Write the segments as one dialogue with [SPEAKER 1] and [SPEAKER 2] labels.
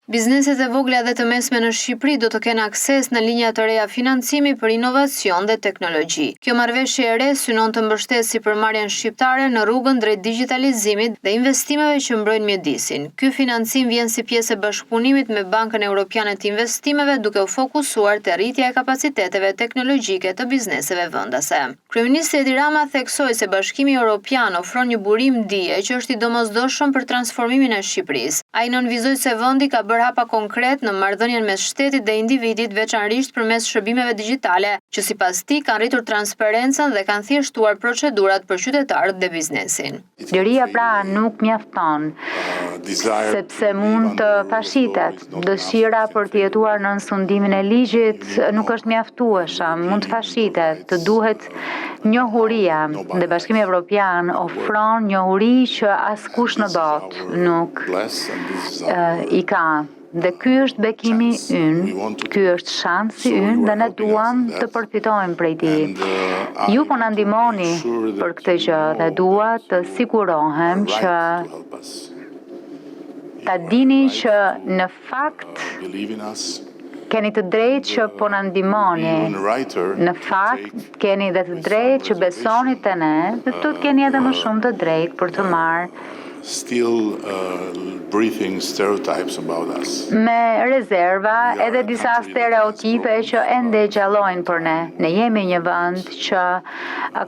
[SPEAKER 1] Bizneset e vogla dhe të mesme në Shqipëri do të kenë akses në linja të reja financimi për inovacion dhe teknologji. Kjo marrëveshje e re synon të mbështetë sipërmarrjen shqiptare në rrugën drejt digitalizimit dhe investimeve që mbrojnë mjedisin. Ky financim vjen si pjesë e bashkëpunimit me Bankën Evropiane të Investimeve, duke u fokusuar te rritja e kapaciteteve teknologjike të bizneseve vendase. Kryeministri Edi Rama theksoi se Bashkimi Evropian ofron një burim dije që është i domosdoshëm për transformimin e Shqipërisë. Ai nënvizoi se vendi ka bërë hapa konkret në marrëdhënien mes shtetit dhe individit, veçanërisht përmes shërbimeve digjitale, që sipas tij kanë rritur transparencën dhe kanë thjeshtuar procedurat për qytetarët dhe biznesin.
[SPEAKER 2] Liria pra nuk mjafton, sepse mund të pashitet. Dëshira për të jetuar në sundimin e ligjit nuk është mjaftueshëm, mund të pashitet, të duhet njohuria dhe Bashkimi Evropian ofron njohuri që askush në botë nuk i ka. Dhe ky është bekimi ynë, ky është shansi ynë dhe ne duam të përfitojmë prej tij. Ju po na ndihmoni për këtë gjë dhe dua të sigurohem që ta dini që në fakt keni të drejtë që po na ndihmoni. Në fakt keni dhe të drejtë që besoni te ne dhe do të keni edhe më shumë të drejtë për të marrë
[SPEAKER 3] breathing stereotypes about us.
[SPEAKER 2] Me rezerva edhe disa stereotipe që ende gjallojnë për ne. Ne jemi një vend që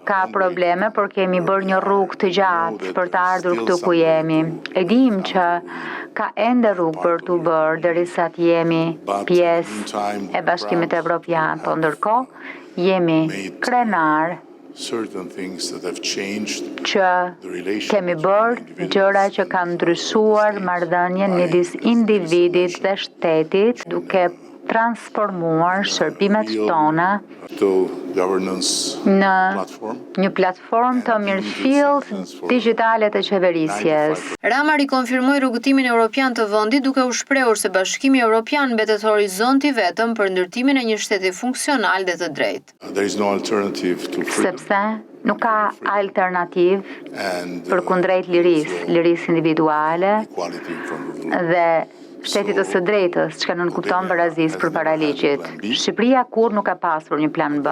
[SPEAKER 2] ka probleme, por kemi bërë një rrugë të gjatë për të ardhur këtu ku jemi. E dim që ka ende rrugë për të bërë derisa të jemi pjesë e Bashkimit Evropian, po ndërkohë jemi krenar që kemi bërë gjëra që kanë ndryshuar marrëdhënien midis individit dhe shtetit, duke transformuar shërbimet tona në një platformë të mirëfillt digjitale të qeverisjes.
[SPEAKER 1] Rama rikonfirmoi rrugëtimin evropian të vendit, duke u shprehur se Bashkimi Evropian mbetet horizonti vetëm për ndërtimin e një shteti funksional dhe të drejtë.
[SPEAKER 2] Sepse nuk ka alternativë përkundrejt lirisë individuale dhe shtetit të së drejtës, që nuk kupton barazisë përpara ligjit. Shqipëria kur nuk ka pasur një plan B.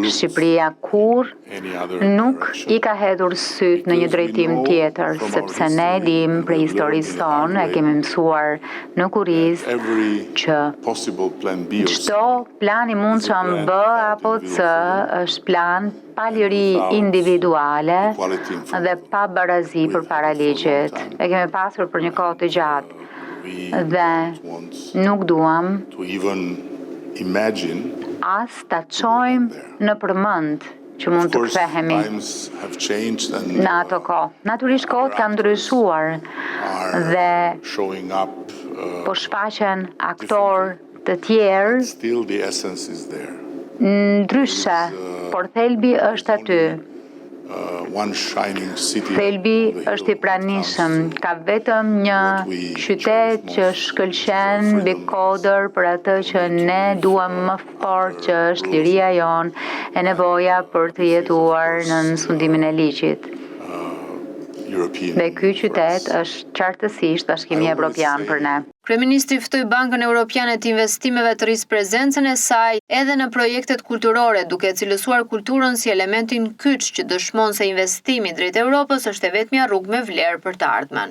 [SPEAKER 2] Shqipëria kur nuk i ka hedhur syt në një drejtim tjetër, sepse ne dim prej historisë tonë, e kemi mësuar në kuriz që çdo plan i mundshëm B apo C është plan pa liri individuale dhe pa barazi përpara ligjit. E kemi pasur për një kohë të gjatë. Dhe nuk duam as ta çojmë në përmend që mund të kthehemi në ato kohë. Natyrisht kohët kanë ndryshuar dhe po shfaqen aktorë të tjerë ndryshe, por thelbi është aty. Thelbi është i pranishëm, ka vetëm një qytet që shkëlqen mbi kodër për atë që ne duam më fort, që është liria jonë e nevoja për të jetuar në sundimin e ligjit. Dhe ky qytet është qartësisht Bashkimi Evropian për ne.
[SPEAKER 1] Kryeministri ftoi Bankën Evropiane të Investimeve të rrisë prezencën e saj edhe në projektet kulturore, duke cilësuar kulturën si elementin kyç që dëshmon se investimi drejt Europës është e vetmja rrugë me vlerë për të ardhmen.